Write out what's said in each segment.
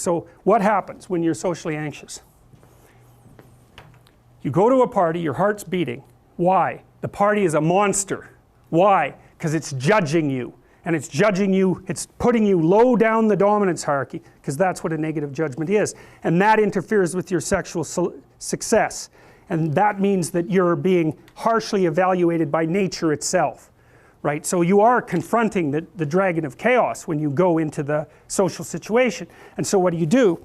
So what happens when you're socially anxious? You go to a party, your heart's beating. Why? The party is a monster. Why? Because it's judging you. And it's judging you, it's putting you low down the dominance hierarchy, because that's what a negative judgment is. And that interferes with your sexual success. And that means that you're being harshly evaluated by nature itself. Right? So you are confronting the dragon of chaos when you go into the social situation. And so what do?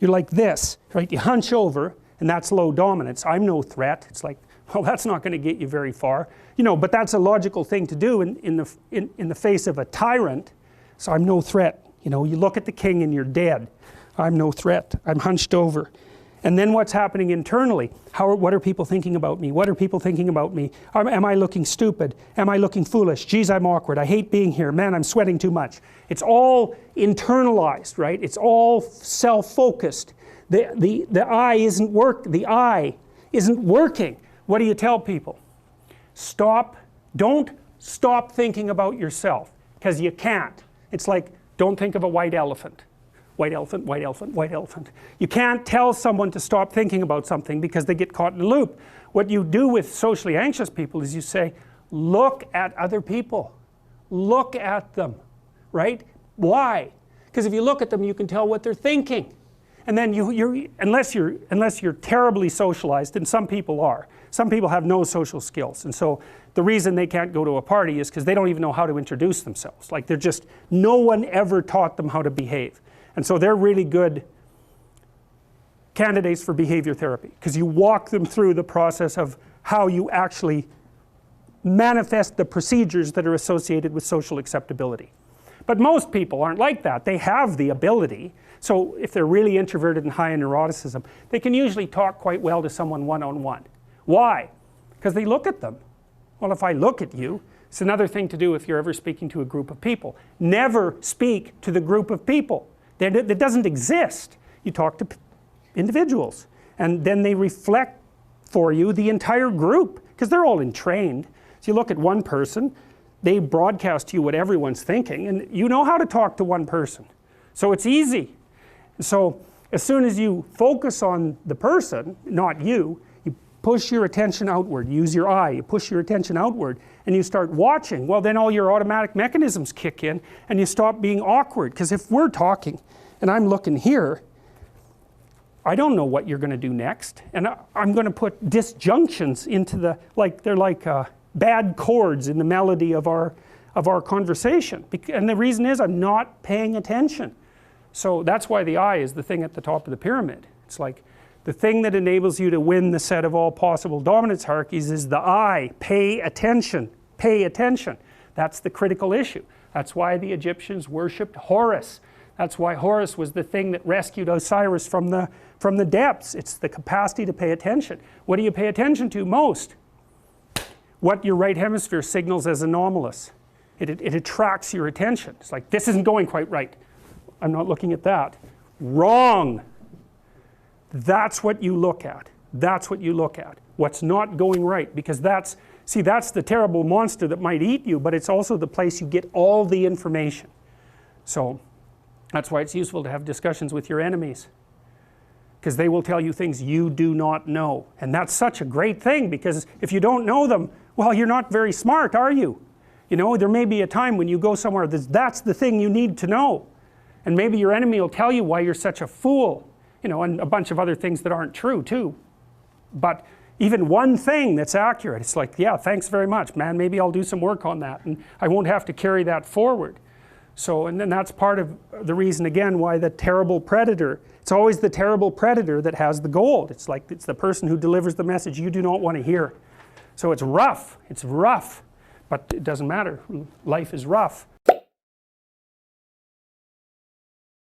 You're like this, right? You hunch over, and that's low dominance. I'm no threat. It's like, well, that's not going to get you very far. You know, but that's a logical thing to do in the face of a tyrant. So I'm no threat. You know, you look at the king and you're dead. I'm no threat. I'm hunched over. And then what's happening internally? What are people thinking about me? What are people thinking about me? Am I looking stupid? Am I looking foolish? Geez, I'm awkward. I hate being here. Man, I'm sweating too much. It's all internalized, right? It's all self-focused. The eye isn't working. What do you tell people? Don't stop thinking about yourself, because you can't. It's like, don't think of a white elephant. White elephant, white elephant, white elephant. You can't tell someone to stop thinking about something because they get caught in a loop. What you do with socially anxious people is you say, look at other people. Look at them, right? Why? Because if you look at them, you can tell what they're thinking. And then unless you're terribly socialized, and some people are. Some people have no social skills. And so the reason they can't go to a party is because they don't even know how to introduce themselves. Like no one ever taught them how to behave. And so they're really good candidates for behavior therapy, because you walk them through the process of how you actually manifest the procedures that are associated with social acceptability. But most people aren't like that. They have the ability. So if they're really introverted and high in neuroticism, they can usually talk quite well to someone one-on-one. Why? Because they look at them. Well, if I look at you, it's another thing to do if you're ever speaking to a group of people. Never speak to the group of people. That doesn't exist. You talk to individuals, and then they reflect for you the entire group, because they're all entrained. So you look at one person, they broadcast to you what everyone's thinking, and you know how to talk to one person. So it's easy. So as soon as you focus on the person, not you, you push your attention outward, use your eye, you push your attention outward, and you start watching. Well, then all your automatic mechanisms kick in, and you stop being awkward. Because if we're talking and I'm looking here, I don't know what you're going to do next, and I'm going to put disjunctions into they're like bad chords in the melody of our conversation. And the reason is I'm not paying attention. So that's why the eye is the thing at the top of the pyramid. It's like the thing that enables you to win the set of all possible dominance hierarchies is the eye. Pay attention. Pay attention. That's the critical issue. That's why the Egyptians worshipped Horus. That's why Horus was the thing that rescued Osiris from the depths. It's the capacity to pay attention. What do you pay attention to most? What your right hemisphere signals as anomalous. It attracts your attention. It's like, this isn't going quite right. I'm not looking at that. Wrong. That's what you look at. That's what you look at. What's not going right, because that's the terrible monster that might eat you, but it's also the place you get all the information. So that's why it's useful to have discussions with your enemies, because they will tell you things you do not know. And that's such a great thing, because if you don't know them, well, you're not very smart, are you? You know, there may be a time when you go somewhere that's the thing you need to know. And maybe your enemy will tell you why you're such a fool, you know, and a bunch of other things that aren't true too. But even one thing that's accurate, it's like, yeah, thanks very much, man, maybe I'll do some work on that, and I won't have to carry that forward. So, and then that's part of the reason, again, why the terrible predator, it's always the terrible predator that has the gold. It's like, it's the person who delivers the message you do not want to hear. So it's rough, but it doesn't matter. Life is rough.